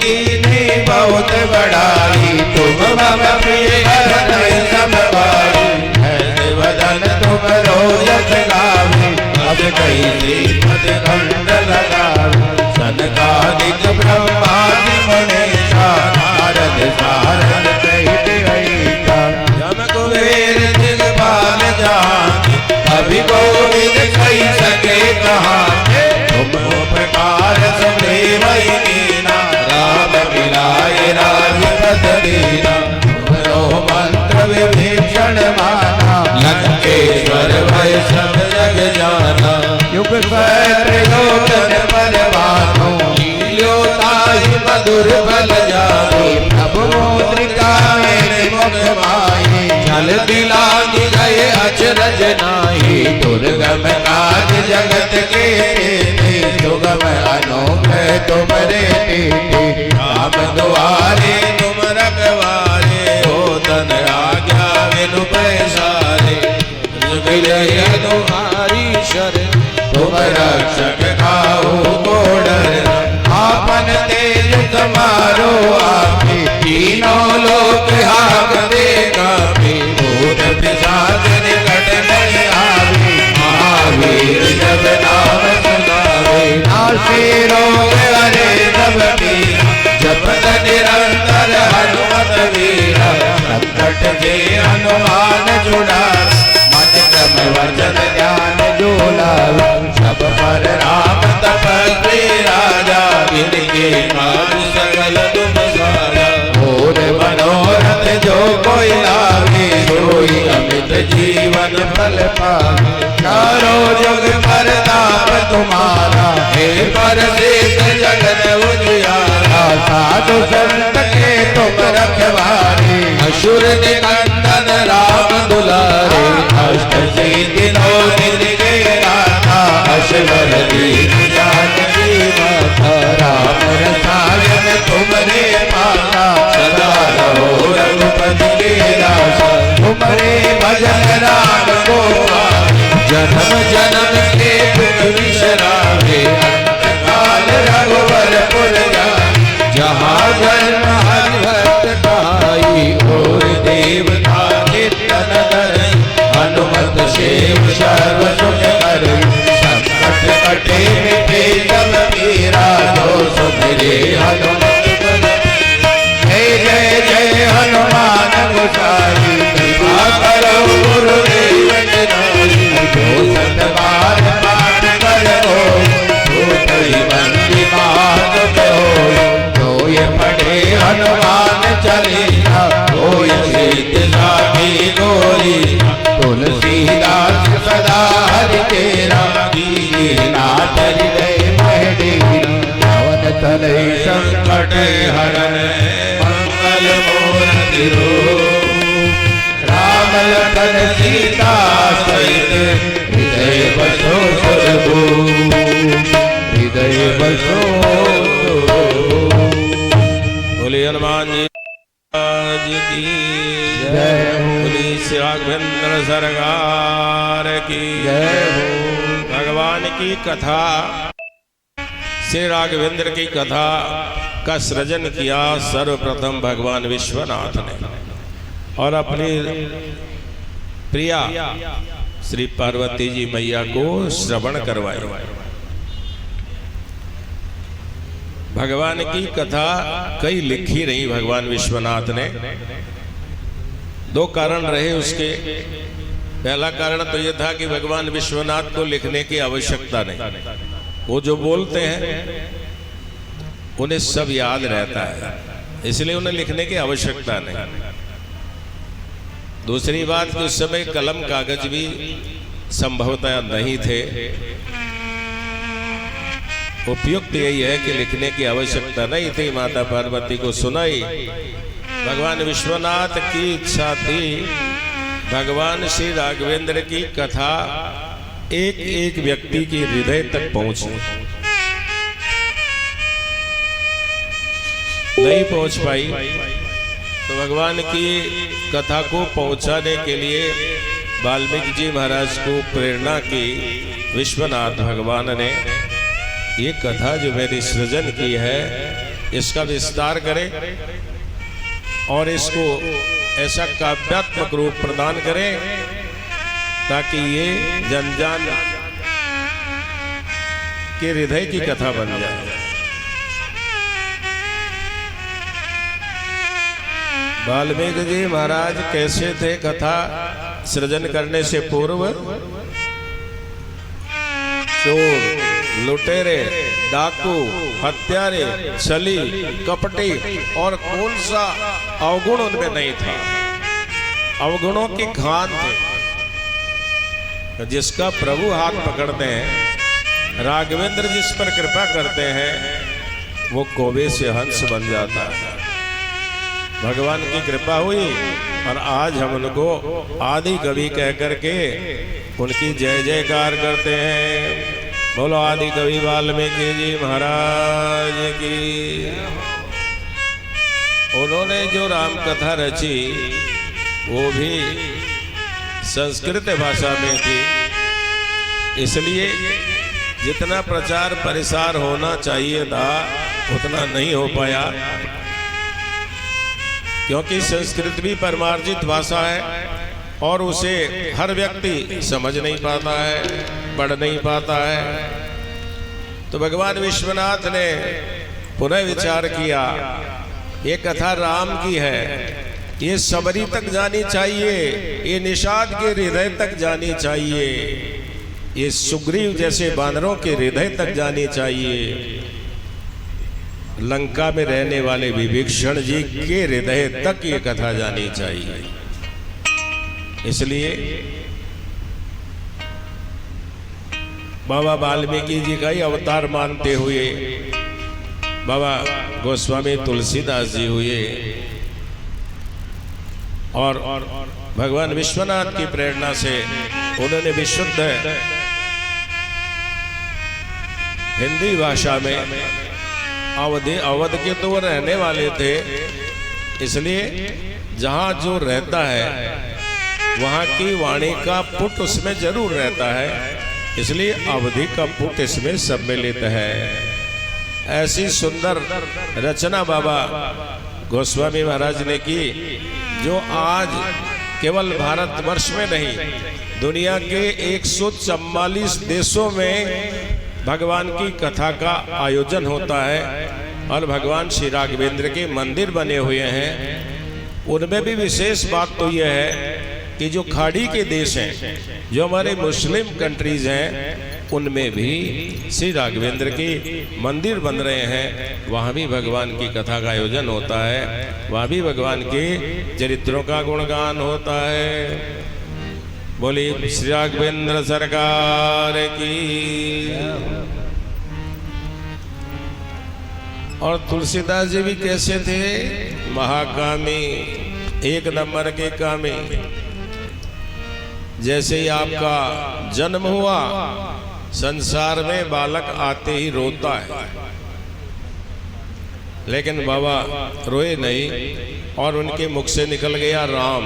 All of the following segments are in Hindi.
कीनी बहुत बड़ाई, तुम मम प्रिय हृदय समवाई। ऐसे वदन तुम रोयस गावे, अब कैसे पद खंड लगावे। सनकादिक ब्रह्मादि मुनीसा, नारद सारद सहित अहिसा। यम कुबेर दिगपाल जानी, अभी गोविंद कही सके कहाँ। तुम उपकार सुग्रीवहि कीना, राम मिलाए राजपद दीना। तुमरो मंत्र विभीषण माना, लंकेश्वर भय सब जग जाना। युग सहस्र योजन बलवानो, लील्यो ताहि मधुर बल जानो। प्रभु मुद्रिका मेरे मुख माहि, जल दिलांगी गए अचरज नाहि। दुर्गम काज जगत के तेते, सुगम अनुग्रह तुमरे तेते। राम द्वारे तुम रखवारे, हो तन आज्ञा बिनु पैसारे। जुगलय तुम्हारी शरण, तुम रक्षक काहू को डर। आपन तेज तुम्हारो आपे, तीनों लोक हांकते कांपे। भूत पिशाच निकट नहीं आवे, महावीर जब नाम सुनावे। नासे रोग हरे सब पीरा, जपत निरंतर हनुमत वीरा। संकट के हनुमान छुड़ावे, मन क्रम वचन ध्यान जो लावे। सब पर राम तपस्वी राजा, इनके काज सकल तुम सारा। और मनोरथ जो कोई लागे, सोई अमित जीवन फल पावे। चारों जुग परताप तुम्हारा, हे परसिद्ध जगत उजियारा। साधु संत के तुम रखवारे, असुर निकंदन राम दुलारे। अष्ट सिद्धि नौ निधि के दाता, असवर दीन जानकी माता। राम रसायन तुमरे पाता, सदा रहो रघुपति के दासा। तुमरे भजन राम को पावे, जन्म जन्म के दुख विसरावे। अंत काल रघुवरपुर जाई, जहाँ जन्म हरि भक्त कहाई। और देवता कीर्तन धरई, हनुमत सेव सर्व सुख करई। संकट कटे मिटे सब पीरा, जो सुमिरे हनुमत बल। जय जय जय हनुमान गोसाई, कृपा करो गुरुदेव की नाई। जो सत बार पाठ कर होय, छूटहि बंदी महादुख होय। जो ये पढ़े हनुमान चालीसा, होय सिद्धि साखी गोरी। तुलसीदास सदा हरि तेरा, नाथ हृदय महडेरा। पवन तनय संकट हरन, मंगल मूर्ति रूप। राम लखन सीता सहित, हृदय बसो सुरभूप। हृदय बसो। बोले हनुमान जी की जय। बोली श्री राघवेंद्र सरकार की जय। भगवान की कथा, श्री राघवेंद्र की कथा का सृजन किया सर्वप्रथम भगवान विश्वनाथ ने, और अपनी प्रिया श्री पार्वती जी मैया को श्रवण करवाया। भगवान की कथा कई लिखी रही भगवान विश्वनाथ ने। दो कारण रहे उसके। पहला कारण तो यह था कि भगवान विश्वनाथ को लिखने की आवश्यकता नहीं, वो जो बोलते हैं उन्हें सब याद रहता है, इसलिए उन्हें लिखने की आवश्यकता नहीं। दूसरी बात कि उस समय कलम कागज भी संभवतः नहीं थे। उपयुक्त यही है कि लिखने की आवश्यकता नहीं थी। माता पार्वती को सुनाई। भगवान विश्वनाथ की इच्छा थी भगवान श्री राघवेंद्र की कथा एक एक व्यक्ति के हृदय तक पहुंचे। नहीं पहुंच पाई तो भगवान की कथा को पहुंचाने के लिए वाल्मीकि जी महाराज को प्रेरणा की। विश्वनाथ भगवान ने ये कथा जो मैंने सृजन की है इसका विस्तार करें और इसको ऐसा काव्यात्मक रूप प्रदान करें ताकि ये जन जन के हृदय की कथा बन जाए। वाल्मीकि जी महाराज कैसे थे कथा सृजन करने से पूर्व? चोर, लुटेरे, डाकू, हत्यारे, छली, कपटी और कौन सा अवगुण उनमें नहीं था। अवगुणों की खान थे। जिसका प्रभु हाथ पकड़ते हैं, राघवेंद्र जिस पर कृपा करते हैं, वो कौवे से हंस बन जाता है। भगवान की कृपा हुई और आज हम उनको आदि कवि कह करके उनकी जय जयकार करते हैं। बोलो आदि कवि वाल्मीकि जी महाराज की। उन्होंने जो राम कथा रची वो भी संस्कृत भाषा में थी, इसलिए जितना प्रचार प्रसार होना चाहिए था उतना नहीं हो पाया, क्योंकि संस्कृत भी परमार्जित भाषा है और उसे हर व्यक्ति समझ नहीं पाता है, पढ़ नहीं पाता है। तो भगवान विश्वनाथ ने पुनः विचार किया, ये कथा राम की है, ये सबरी तक जानी चाहिए, ये निषाद के हृदय तक जानी चाहिए, ये सुग्रीव जैसे बानरों के हृदय तक जानी चाहिए, लंका में रहने वाले विभीषण जी के हृदय तक ये कथा जानी चाहिए। इसलिए बाबा वाल्मीकि जी का ही अवतार मानते हुए बाबा गोस्वामी तुलसीदास जी हुए और भगवान विश्वनाथ की प्रेरणा से उन्होंने विशुद्ध हिंदी भाषा में अवध के तो वो रहने वाले थे, इसलिए जहाँ जो रहता है वहाँ की वाणी का पुट उसमें जरूर रहता है, इसलिए अवधि का पुट इसमें सम्मिलित है। ऐसी सुंदर रचना बाबा गोस्वामी महाराज ने की, जो आज केवल भारतवर्ष में नहीं, दुनिया के 144 देशों में भगवान की कथा का आयोजन होता है और भगवान श्री राघवेंद्र के मंदिर बने हुए हैं। उनमें भी विशेष बात तो यह है कि जो खाड़ी के देश हैं, जो हमारे मुस्लिम कंट्रीज हैं, उनमें भी श्री राघवेंद्र के मंदिर बन रहे हैं। वहाँ भी भगवान की कथा का आयोजन होता है, वहाँ भी भगवान के चरित्रों का गुणगान होता है। बोलिए श्री राघवेंद्र सरकार की। और तुलसीदास जी भी कैसे थे? महाकामी, एक नंबर के कामी। जैसे ही आपका जन्म हुआ, संसार में बालक आते ही रोता है, लेकिन बाबा रोए नहीं और उनके मुख से निकल गया राम।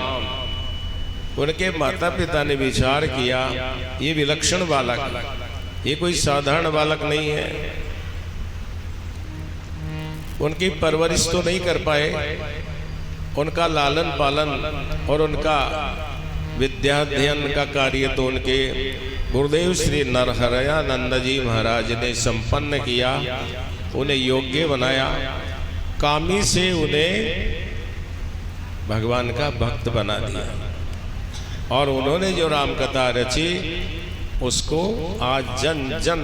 उनके माता पिता ने विचार किया, ये विलक्षण बालक, ये कोई साधारण बालक नहीं है। उनकी परवरिश तो नहीं कर पाए, उनका लालन पालन और उनका विद्याध्ययन का कार्य तो उनके गुरुदेव श्री नरहरयानंद जी महाराज ने संपन्न किया, उन्हें योग्य बनाया, कामी से उन्हें भगवान का भक्त बना दिया। और उन्होंने जो राम कथा रची उसको आज जन जन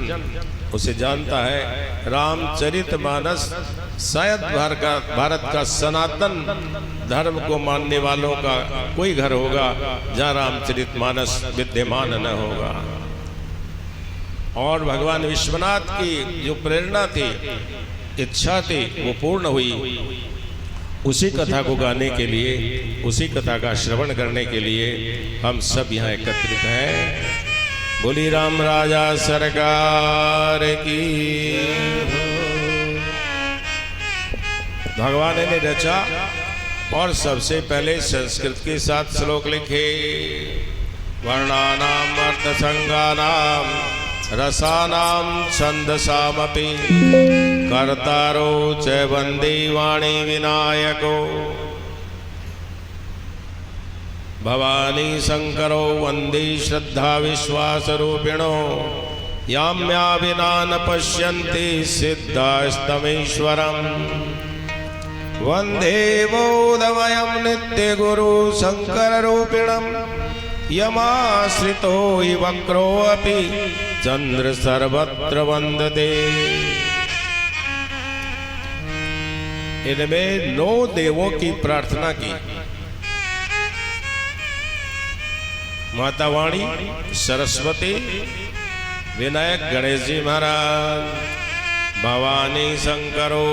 उसे जानता है। रामचरितमानस शायद भारत का सनातन धर्म को मानने वालों का कोई घर होगा जहाँ रामचरितमानस विद्यमान न होगा। और भगवान विश्वनाथ की जो प्रेरणा थी, इच्छा थी, वो पूर्ण हुई। उसी कथा को गाने के लिए, उसी कथा का श्रवण करने के लिए हम सब यहाँ एकत्रित हैं। बोली राम राजा सरकार की। भगवान ने रचा और सबसे पहले संस्कृत के साथ श्लोक लिखे। वर्णानाम अर्थ संज्ञानाम रसानां छन्दसामपि कर्तारो च वन्दे वाणी विनायको भवानी शंकरो वन्दे श्रद्धा विश्वासरूपिणो याम्या विना न पश्यन्ति सिद्धास्तमीश्वरम् वन्दे बोधमयं नित्यगुरु शङ्कररूपिणम् यमाश्रितो हि वक्रोऽपि चन्द्र सर्वत्र वन्दते। इनमें 9 देवों की प्रार्थना की। माता वाणी, सरस्वती, विनायक गणेश जी महाराज, भवानी शंकरो,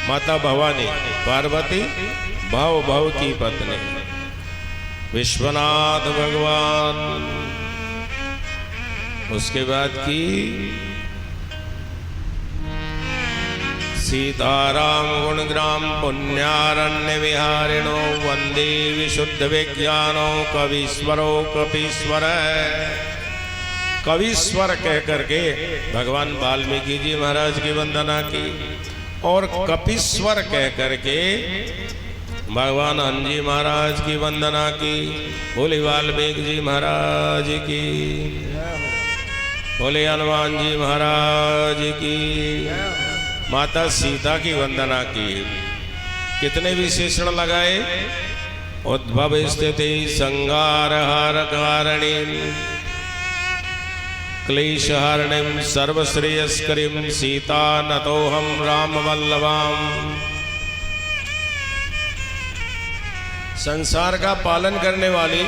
माता भवानी पार्वती भव भव की पत्नी, विश्वनाथ भगवान, उसके बाद की सीताराम गुणग्राम पुण्यारण्य विहारिणो वंदे विशुद्ध विज्ञानो कवीश्वरो कपीश्वर। कवीश्वर कह करके भगवान वाल्मीकि जी महाराज की वंदना की और कपीश्वर कह करके भगवान हनुमान जी महाराज की वंदना की। बोले वाल्मीकि जी महाराज की, बोले हनुमान जी महाराज की। माता सीता की वंदना की। कितने विशेषण लगाए? उद्भव स्थिति संहार हार कारिणी क्लेशहारिणीं सर्वश्रेयस्करीं सीता नतोऽहं राम वल्लभाम्। संसार का पालन करने वाली,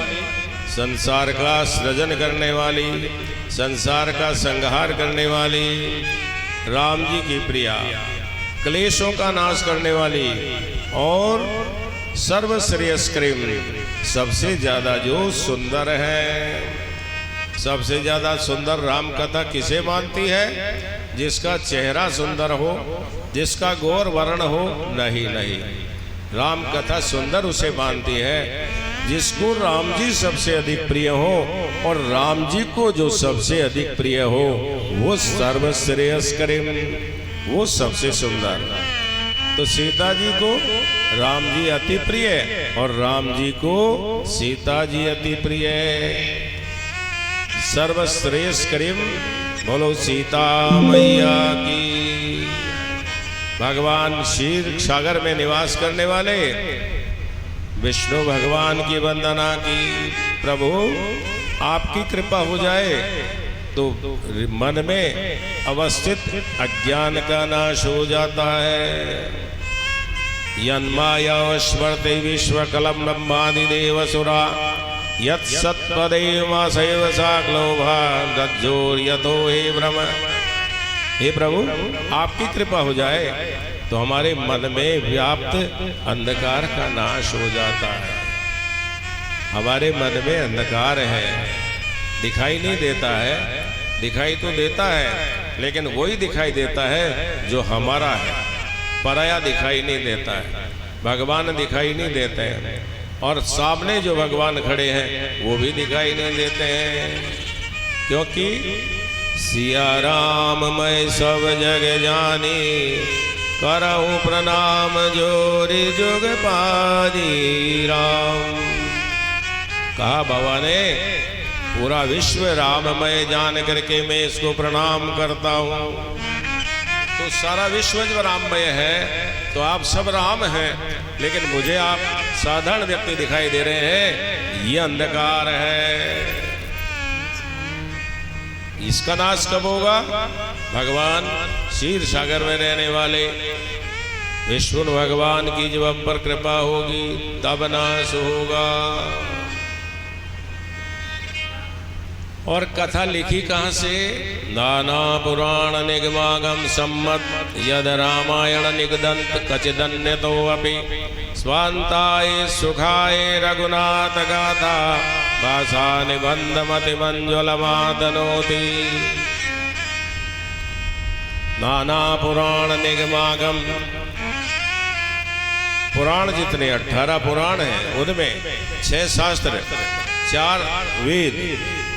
संसार का सृजन करने वाली, संसार का संहार करने वाली राम जी की प्रिया, क्लेशों का नाश करने वाली और सर्वश्रेयस्करीं, सबसे ज्यादा जो सुंदर है। सबसे ज्यादा सुंदर राम कथा किसे मानती है? जिसका चेहरा सुंदर हो, जिसका गौर वर्ण हो। नहीं नहीं, राम कथा सुंदर उसे मानती है जिसको राम जी सबसे अधिक प्रिय हो, और राम जी को जो सबसे अधिक प्रिय हो वो सर्वश्रेयस्करीं, वो सबसे सुंदर। तो सीता जी को राम जी अति प्रिय और राम जी को सीता जी अति प्रिय। सर्वश्रेयस्करीं, बोलो सीता मैया की। भगवान क्षीर सागर में निवास करने वाले विष्णु भगवान की वंदना की। प्रभु आपकी कृपा हो जाए तो मन में अवस्थित अज्ञान का नाश हो जाता है। यन्मायावस्वर्ते विश्वकलम ब्रह्मादिदेवसुरा यत्सत्पदेवासैव साक्लोभा रज्जोर्यतो हे भ्रम। हे प्रभु आपकी कृपा हो जाए तो हमारे मन में व्याप्त अंधकार का नाश हो जाता है। हमारे मन में अंधकार है, दिखाई नहीं देता है। दिखाई तो देता है लेकिन वही दिखाई देता है जो हमारा है, पराया दिखाई नहीं देता है। भगवान दिखाई नहीं देते हैं और सामने जो भगवान खड़े हैं वो भी दिखाई नहीं देते हैं, क्योंकि सिया राम मैं सब जग जानी करहूँ प्रणाम जोरी जुग पादी राम। कहा बाबा ने पूरा विश्व राममय जान करके मैं इसको प्रणाम करता हूँ। तो सारा विश्व जब राममय है तो आप सब राम हैं, लेकिन मुझे आप साधारण व्यक्ति दिखाई दे रहे हैं, ये अंधकार है। इसका नाश कब होगा? भगवान क्षीर सागर में रहने वाले विष्णु भगवान की जब हम पर कृपा होगी तब नाश होगा। और कथा लिखी कहाँ से? नाना पुराण निगमागम सम्मत यद रामायण निगदंत कचिदन्यतो अपि स्वान्ताय सुखाय रघुनाथ गाथा भाषा निबंध मति मंजुलमातनोति। नाना पुराण निगमागम, पुराण जितने 18 पुराण हैं उनमें 6 शास्त्र, 4 वेद,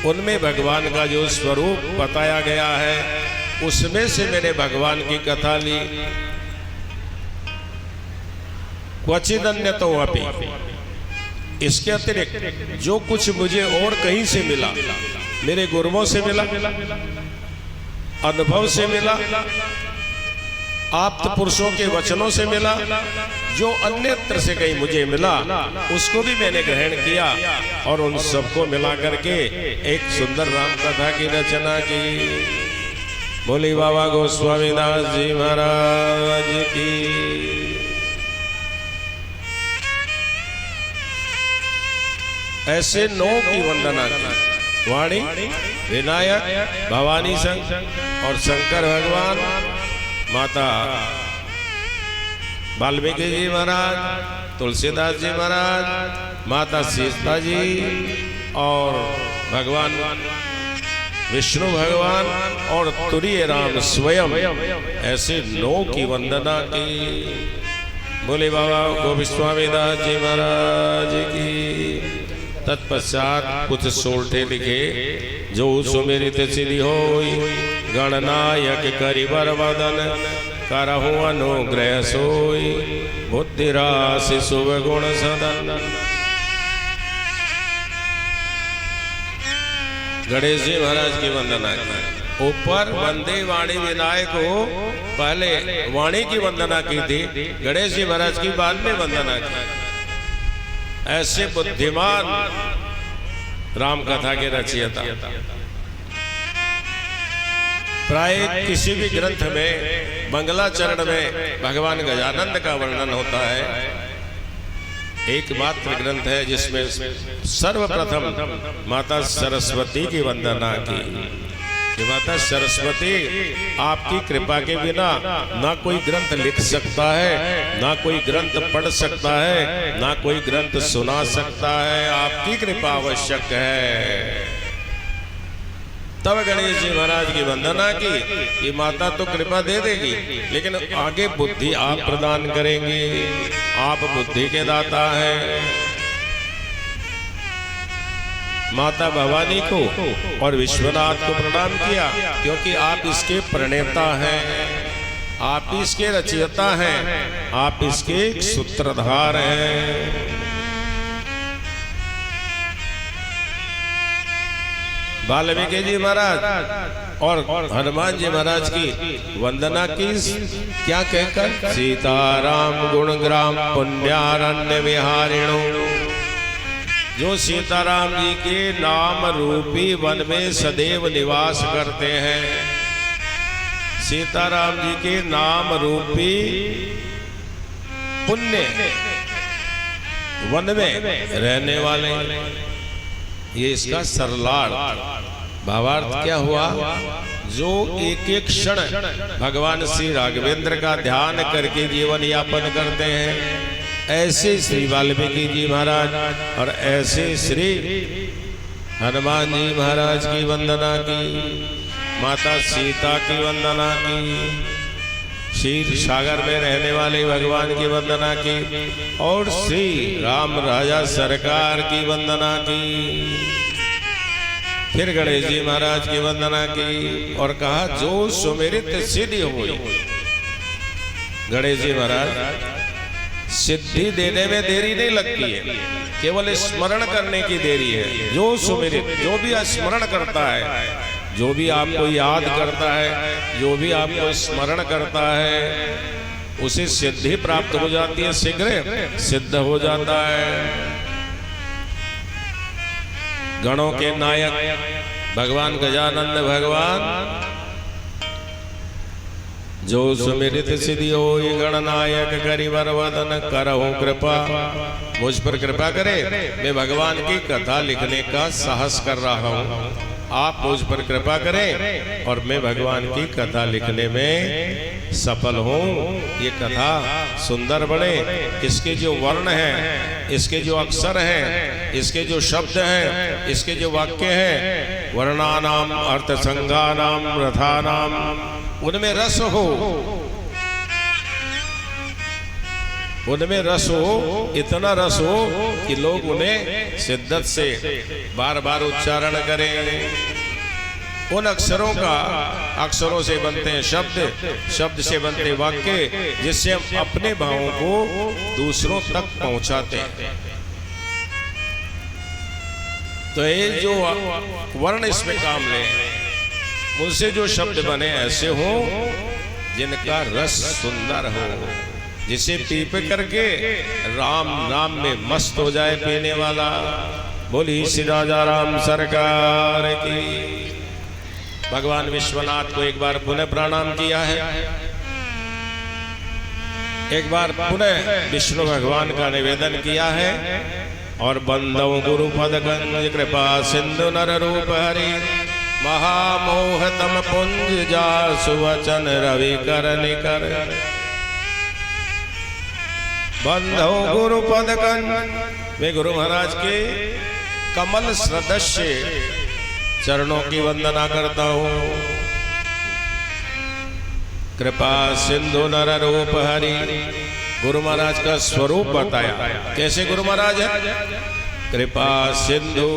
उनमें भगवान का जो स्वरूप बताया गया है उसमें से मैंने भगवान की कथा ली। क्वचिदन्य तो अपि, इसके अतिरिक्त जो कुछ मुझे और कहीं से मिला, मेरे गुरुओं से मिला, अनुभव से मिला, आप्त पुरुषों के वचनों से मिला, जो अन्यत्र से कहीं मुझे मिला उसको भी मैंने ग्रहण किया और उन सबको मिला करके एक सुंदर राम कथा की रचना की। बोली बाबा गोस्वामीदास जी महाराज की। ऐसे 9 की वंदना की। वाणी, विनायक, भवानी संघ और शंकर भगवान, माता वाल्मीकि जी महाराज, तुलसीदास जी महाराज, माता सीता जी और भगवान विष्णु भगवान और तुरीय राम स्वयं, ऐसे 9 की वंदना की। बोले बाबा गोस्वामीदास जी महाराज की। तत्पश्चात कुछ सोल्टे लिखे। जो सुमिरित सिद्धि होई, गणनायक करिबर वदन, करहु अनुग्रह सोई, बुद्धि राशि शुभ गुण सदन। गणेश जी महाराज की वंदना की। ऊपर वंदे वाणी विनायक हो, पहले वाणी की वंदना की थी, गणेश जी महाराज की बाद में वंदना की। ऐसे बुद्धिमान राम कथा के रचयिता। प्राय किसी भी ग्रंथ में मंगलाचरण में भगवान गजानंद का वर्णन होता है। एकमात्र ग्रंथ है जिसमें सर्वप्रथम माता सरस्वती की वंदना की। माता सरस्वती, आपकी कृपा के बिना ना कोई ग्रंथ लिख सकता है, ना कोई ग्रंथ पढ़ सकता है, ना कोई ग्रंथ सुना सकता है। आपकी कृपा आवश्यक है। तब गणेश जी महाराज की वंदना की। ये माता तो कृपा दे देगी, लेकिन आगे बुद्धि आप प्रदान करेंगे। आप बुद्धि के दाता हैं। माता भवानी को और विश्वनाथ को प्रणाम किया, क्योंकि आप इसके प्रणेता हैं, आप इसके रचयिता हैं, आप इसके सूत्रधार हैं। वाल्मीकि जी महाराज और हनुमान जी महाराज की वंदना की। क्या कहकर? सीताराम गुणग्राम पुण्यारण्य विहारिणो। जो सीताराम जी के नाम रूपी वन में सदैव निवास करते हैं, सीताराम जी के नाम रूपी पुण्य वन में रहने वाले, ये इसका सरलार्थ। भावार्थ क्या हुआ? जो एक एक क्षण भगवान श्री राघवेंद्र का ध्यान करके जीवन यापन करते हैं, ऐसे श्री वाल्मीकि जी महाराज और ऐसे श्री हनुमान जी महाराज की वंदना की। माता सीता की वंदना की। क्षीर सागर में रहने वाले भगवान की वंदना की और श्री राम राजा सरकार की वंदना की। फिर गणेश जी महाराज की वंदना की और कहा जो सुमिरित सिद्धि हुई। गणेश जी महाराज सिद्धि देने में देरी नहीं लगती है, केवल स्मरण करने की देरी है। जो सुमिरित, जो भी स्मरण करता है, जो भी आपको याद करता है, जो भी आपको स्मरण करता है, उसे सिद्धि प्राप्त हो जाती है, शीघ्र सिद्ध हो जाता है। गणों के नायक भगवान गजानंद भगवान, जो सुमिरित सिद्धि होई गणनायक करिवर वदन, करहु कृपा। मुझ पर कृपा करे, मैं भगवान की कथा लिखने का साहस कर रहा हूँ। आप मुझ पर कृपा करें और मैं भगवान की कथा लिखने में सफल हूँ। ये कथा सुंदर बने, इसके जो वर्ण हैं, इसके जो अक्षर हैं, इसके जो शब्द हैं, इसके जो वाक्य हैं, वर्णानाम अर्थ संज्ञानाम रथानाम, उनमें रस हो। उनमें रस हो, इतना रस हो कि लोग उन्हें शिद्दत से बार बार उच्चारण करें। उन अक्षरों से बनते हैं शब्द, शब्द से बनते वाक्य, जिससे हम अपने भावों को दूसरों तक पहुंचाते हैं। तो ये जो वर्ण इसमें काम ले, मुझसे जो शब्द बने ऐसे हो जिनका रस सुंदर हो, जिसे पी पे करके राम नाम में मस्त हो जाए पीने वाला। बोली श्री राजा राम सरकार की। भगवान विश्वनाथ को एक बार पुनः प्रणाम किया है, एक बार पुनः विष्णु भगवान का निवेदन किया है। और बंदौ गुरु पद गंज कृपा सिंधु नर रूप हरि, महामोह तम पुंज जासु वचन रवि कर निकर। बंदौ गुरु पद गंज, मैं गुरु महाराज के कमल सदृश्य चरणों की वंदना करता हूँ। कृपा सिंधु नर रूप हरि, गुरु महाराज का स्वरूप बताया। कैसे गुरु महाराज है? कृपा सिंधु,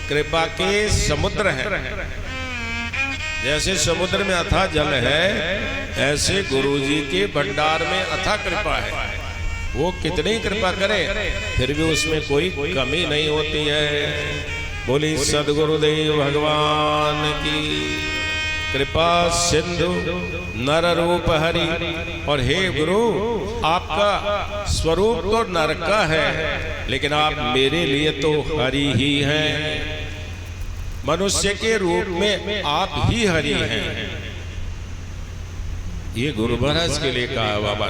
कृपा के समुद्र है। जैसे समुद्र में अथाह जल है, ऐसे गुरु जी के भंडार में अथाह कृपा है। वो कितनी कृपा करे फिर भी उसमें कोई कमी नहीं होती है। बोली सदगुरुदेव भगवान की। कृपा सिंधु नर रूप हरि। और हे गुरु, आपका स्वरूप तो नर का है, लेकिन आप मेरे लिए तो हरि ही हैं। मनुष्य के रूप में आप ही हरि हैं। ये गुरु महाराज के लिए कहा बाबा।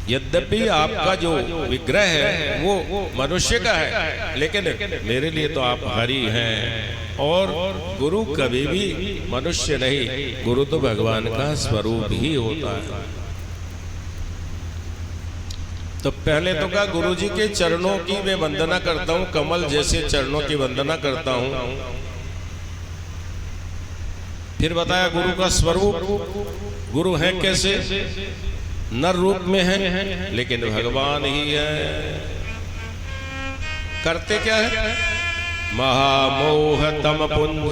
यद्यपि आपका जो विग्रह है वो मनुष्य का है, लेकिन मेरे लिए तो आप हरि हैं। और गुरु कभी भी मनुष्य नहीं, गुरु तो भगवान का स्वरूप ही होता है। तो पहले तो कहा गुरु जी के चरणों की मैं वंदना करता हूँ, कमल जैसे चरणों की वंदना करता हूँ। फिर बताया गुरु का स्वरूप। गुरु है कैसे? नर रूप में है, लेकिन भगवान ही है। करते क्या है? महामोह तम पुंज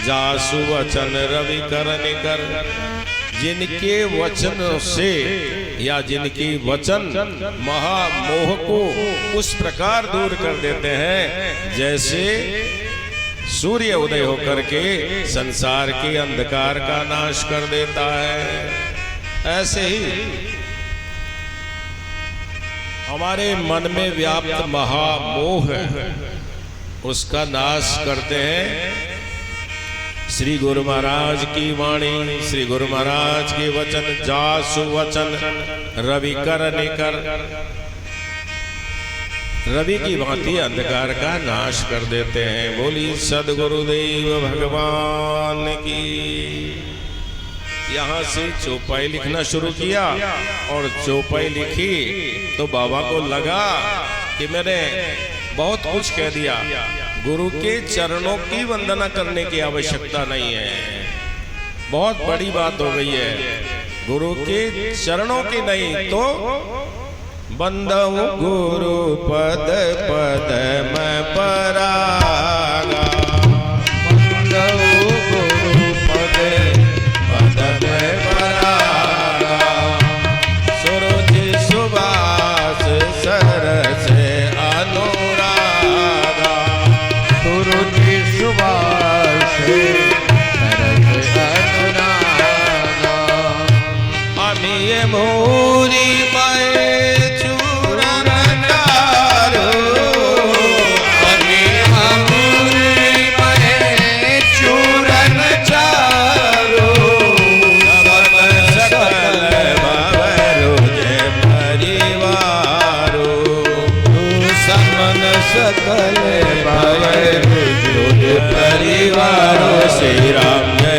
जासु वचन रवि कर निकर। जिनके वचन से या जिनकी वचन महामोह को उस प्रकार दूर कर देते हैं, जैसे सूर्य उदय होकर के संसार के अंधकार का नाश कर देता है। ऐसे ही हमारे मन में व्याप्त महामोह उसका नाश करते हैं श्री गुरु महाराज की वाणी, श्री गुरु महाराज के वचन। जासु वचन रवि कर निकर। रवि की भांति अंधकार का नाश कर देते हैं। बोली सदगुरुदेव भगवान की। यहाँ से चौपाई लिखना शुरू किया और चौपाई लिखी तो बाबा को लगा कि मैंने बहुत कुछ कह दिया। गुरु के चरणों की वंदना करने की आवश्यकता नहीं है, बहुत बड़ी बात हो गई है। गुरु के चरणों की नहीं तो बंदऊ गुरु पद पद मैं परागा। बंदऊ गुरु पद पद मैं परागा। सुरुचि सुबास सरस अनुरागा। सुरुचि सुबास सरस अनुरागा। अमीय मोरी सकल भय परिवार श्री राम।